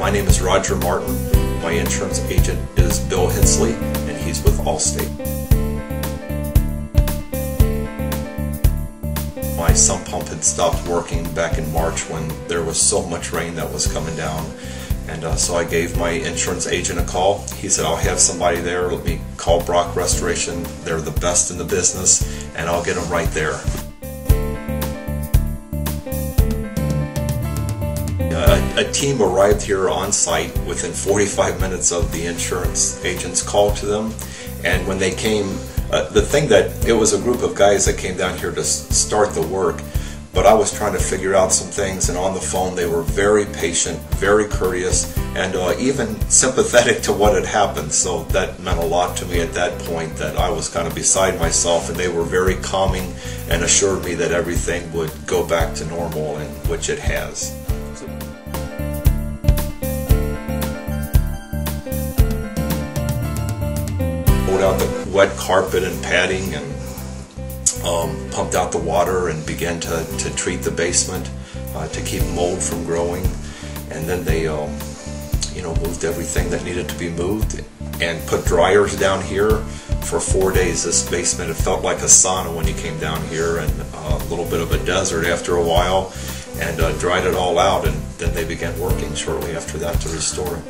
My name is Roger Martin. My insurance agent is Bill Hensley, and he's with Allstate. My sump pump had stopped working back in March when there was so much rain that was coming down. And so I gave my insurance agent a call. He said, I'll have somebody there. Let me call Brock Restoration. They're the best in the business, and I'll get them right there. A team arrived here on site within 45 minutes of the insurance agent's call to them. And when they came, it was a group of guys that came down here to start the work. But I was trying to figure out some things, and on the phone they were very patient, very courteous, and even sympathetic to what had happened. So that meant a lot to me at that point, that I was kind of beside myself, and they were very calming and assured me that everything would go back to normal, and which it has. Pulled out the wet carpet and padding, and pumped out the water and began to treat the basement to keep mold from growing. And then they moved everything that needed to be moved and put dryers down here for 4 days. This basement, it felt like a sauna when you came down here, and a little bit of a desert after a while, and dried it all out, and then they began working shortly after that to restore it.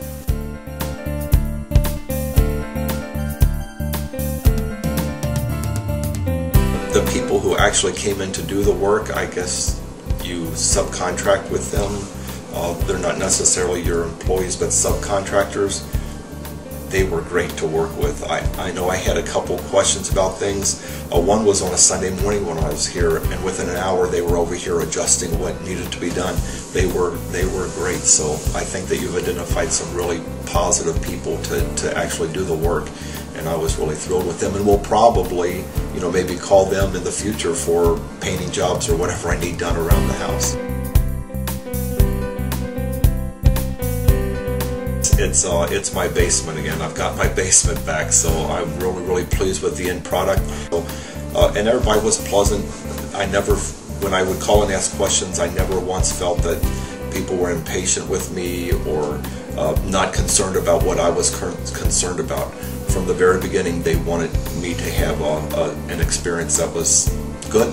The people who actually came in to do the work, I guess you subcontract with them. They're not necessarily your employees, but subcontractors. They were great to work with. I know I had a couple questions about things. One was on a Sunday morning when I was here, and within an hour they were over here adjusting what needed to be done. They were great. So I think that you've identified some really positive people to actually do the work. And I was really thrilled with them, and we'll probably, maybe call them in the future for painting jobs or whatever I need done around the house. It's my basement again. I've got my basement back, so I'm really pleased with the end product. And everybody was pleasant. When I would call and ask questions, I never once felt that people were impatient with me or not concerned about what I was concerned about. From the very beginning, they wanted me to have an experience that was good.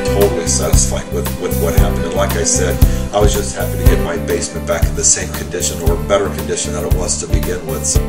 Totally satisfied with what happened. And like I said, I was just happy to get my basement back in the same condition or better condition than it was to begin with. So.